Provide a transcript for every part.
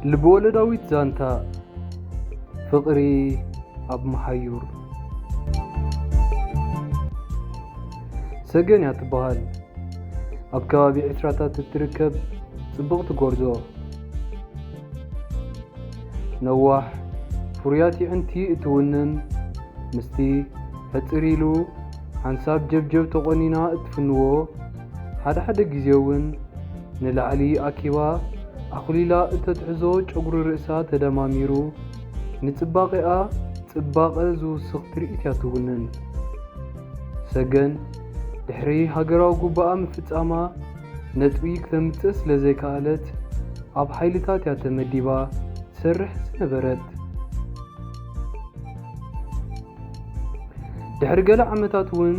ልብወለዳዊት ዛንታ ፍቕሪ ኣብ መሓዩር ሰገን እያ ትበሃል። ኣብ ከባቢ ዕስራታት እትርከብ ጽብቕቲ ጎርዞ ነዋሕ ፍሩያት ይዕንቲ እትውንን ምስቲ ሕፅር ኢሉ ሓንሳብ ጀብጀብ ተቖኒና እትፍንዎ ሓደ ግዜ እውን ንላዕሊ ኣኪባ ኣኹሊላ እተትሕዞ ጨጉሪ ርእሳ ተደማሚሩ ንጽባቐኣ ጽባቐ ዝውስኽ ትርኢት እያ ትውንን። ሰገን ድሕሪ ሃገራዊ ጉባኣ ምፍጻማ ነጥቢ ክተምጽእ ስለ ዘይከኣለት ኣብ ሓይልታት እያ ተመዲባ ትሰርሕ ዝነበረት። ድሕሪ ገለ ዓመታት እውን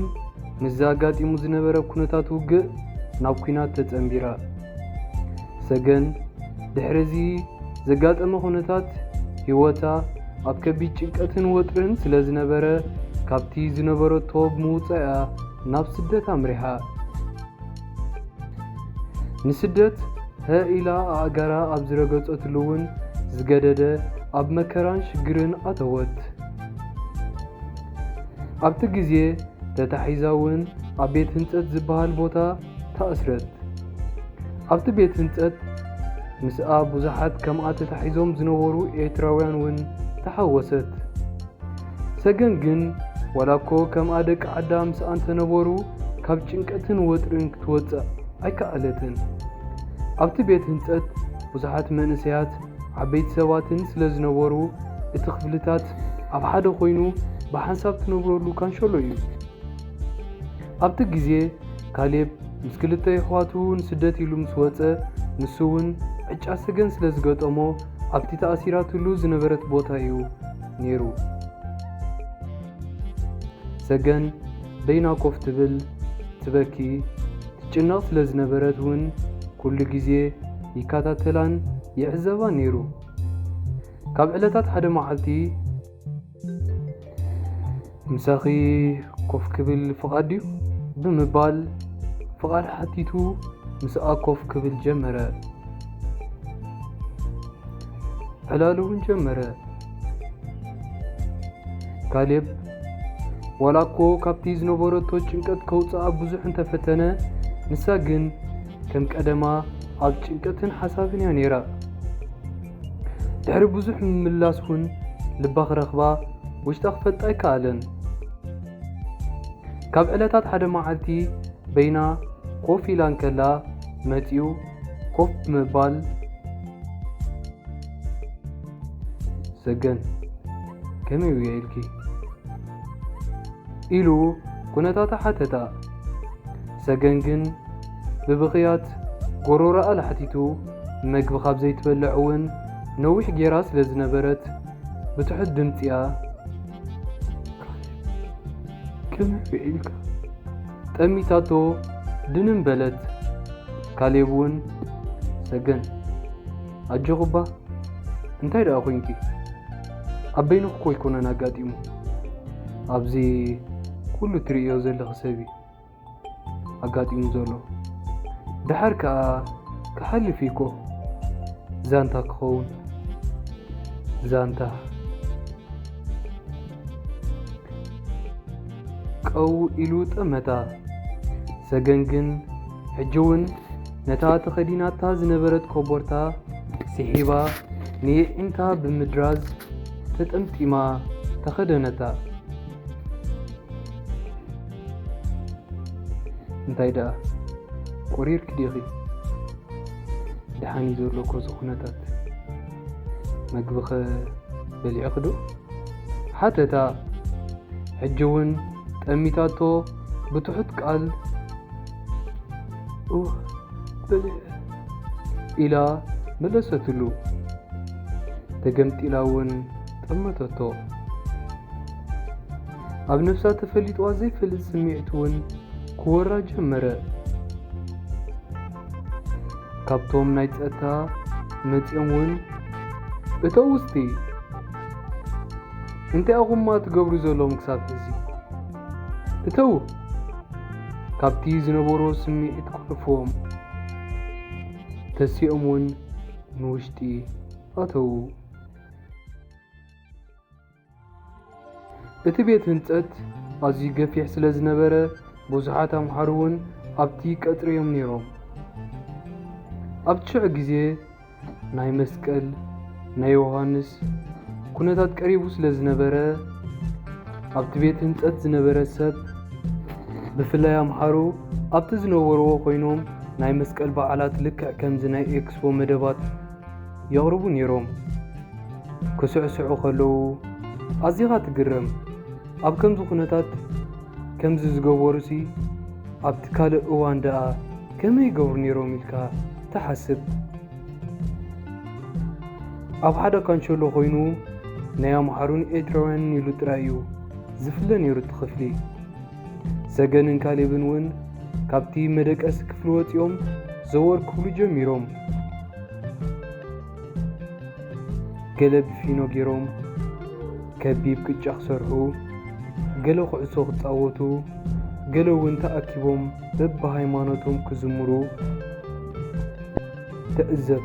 ምስ ዘጋጢሙ ዝነበረ ኩነታት ውግእ ናብ ኩናት ተጸንቢራ። ሰገን ድሕሪዚ ዘጋጠመ ኩነታት ህይወታ ኣብ ከቢድ ጭንቀትን ወጥርን ስለ ዝነበረ ካብቲ ዝነበረቶ ብምውፃእያ ናብ ስደት ኣምሪሓ። ንስደት ኢላ ኣእጋራ ኣብ ዝረገፀትሉ እውን ዝገደደ ኣብ መከራን ሽግርን ኣተወት። ኣብቲ ግዜ ተታሒዛ እውን ኣብ ቤት ህንፀት ዝበሃል ቦታ ተኣስረት። ኣብቲ ቤት ህንፀት ምስኣ ብዙሓት ከምኣ ተታሒዞም ዝነበሩ ኤርትራውያን እውን ተሓወሰት። ሰገን ግን ወላኮ ከምኣ ደቂ ዓዳ ምስኣ እንተነበሩ ካብ ጭንቀትን ወጥርን ክትወፅእ ኣይከኣለትን። ኣብቲ ቤት ህንፀት ብዙሓት መንእሰያት ዓበይቲ ሰባትን ስለ ዝነበሩ እቲ ክፍልታት ኣብ ሓደ ኮይኑ ብሓንሳብ ትነብረሉ ካንሸሎ እዩ። ኣብቲ ግዜ ካሌብ ምስ ክልተ ኣሕዋቱ ንስደት ኢሉ ምስ ወፀ ንሱ እውን ዕጫ ሰገን ስለ ዝገጠሞ ኣብቲ ተኣሲራትሉ ዝነበረት ቦታ እዩ ነይሩ። ሰገን በይና ኮፍ ትብል ትበኪ ትጭነቕ ስለ ዝነበረት እውን ኩሉ ግዜ ይከታተላን ይዕዘባን ነይሩ። ካብ ዕለታት ሓደ መዓልቲ ምሳኺ ኮፍ ክብል ፍቓድ ድዩ ብምባል ፍቓድ ሓቲቱ ምስኣ ኮፍ ክብል ጀመረ። ዕላሉ እውን ጀመረ። ካሌብ ወላኮ ካብቲ ዝነበረቶ ጭንቀት ከውፅኣ ብዙሕ እንተፈተነ ንሳ ግን ከም ቀደማ ኣብ ጭንቀትን ሓሳብን እያ ነይራ። ድሕሪ ብዙሕ ምምላስ እውን ልባ ክረኽባ ውሽጣ ክፈጣ ኣይከኣለን። ካብ ዕለታት ሓደ መዓልቲ በይና ኮፍ ኢላ እንከላ መፂኡ ኮፍ ብምባል ሰገን ከመይ እያ ኢልኪ ኢሉ ኩነታታ ሓተታ። ሰገን ግን ብብኽያት ጎሮሮኣ ላሕቲቱ መግቢ ካብ ዘይትበልዕ እውን ነዊሕ ጌራ ስለ ዝነበረት ብትሑት ድምፂያ ከመይ እያ ኢልካ ጠሚታቶ ድንን በለት። ካሌብ እውን ሰገን ኣጀኹባ እንታይ ደኣ ኮንኪ ኣብ በይንኹ ኮ ይኮነን ኣጋጢሙ ኣብዚ ኩሉ ትርእዮ ዘለኺ ሰብ ኣጋጢሙ ዘሎ ድሓር ከዓ ክሓልፍ ኢኮ ዛንታ ክኸውን ዛንታ ቀው ኢሉ ጠመታ። ሰገን ግን ሕጂ እውን ነታ ተኸዲናታ ዝነበረት ኮቦርታ ስሒባ ንይዕንታ ብምድራዝ ተጠምጢማ ተኸደነታ። እንታይ ደኣ ቆሪርክ ዲኺ ድሓኒ ዘለኮ ኩነታት መግብኸ በሊዕኽ ዶ ሓተታ። ሕጂ እውን ጠሚታቶ ብትሑት ቃል በሊዕ ኢላ መለሰትሉ። ተገምጢላ እውን ጠመተቶ። ኣብ ነፍሳ ተፈሊጥዋ ዘይፈልጥ ስምዒት እውን ክወራ ጀመረ። ካብቶም ናይ ፀጥታ መፂኦም እውን እተው ውስጢ እንታይ ኣኹማ ትገብሩ ዘለዎም ክሳብ ሕዚ እተው ካብቲ ዝነበሮ ስምዒት ክሕልፍዎም ተሲኦም እውን ንውሽጢ أتوا እቲ ቤት ህንጸት ኣዝዩ ገፊሕ ስለ ዝነበረ ብዙሓት ኣምሓሩ እውን ኣብቲ ቀጽሪ እዮም ነይሮም። ኣብቲ ሽዑ ግዜ ናይ መስቀል ናይ ዮሃንስ ኩነታት ቀሪቡ ስለ ዝነበረ ኣብቲ ቤት ህንጸት ዝነበረ ሰብ ብፍላይ ኣምሓሩ ኣብቲ ዝነበርዎ ኮይኖም ናይ መስቀል በዓላት ልክዕ ከምዚ ናይ ኤክስፖ መደባት የቕርቡ ነይሮም። ክስዕስዑ ከለዉ ኣዝኻ ትግረም። ኣብ ከምዚ ኩነታት ከምዚ ዝገበሩሲ ኣብቲ ካልእ እዋን ደኣ ከመይ ይገብሩ ነይሮም ኢልካ ተሓስብ። ኣብ ሓደ ካንቸሎ ኮይኑ ናይ ኣምሓሩን ኤርትራውያንን ኢሉ ጥራይ እዩ ዝፍለ ነይሩ እቲ ክፍሊ። ሰገንን ካሌብን እውን ካብቲ መደቀሲ ክፍሊ ወፂኦም ዘወር ክብሉ ጀሚሮም። ገለ ብፊኖ ገይሮም ከቢብ ቅጫ ክሰርሑ፣ ገለ ኩዕሶ ክፃወቱ፣ ገለ እውን ተኣኪቦም በብሃይማኖቶም ክዝምሩ ተዕዘብ።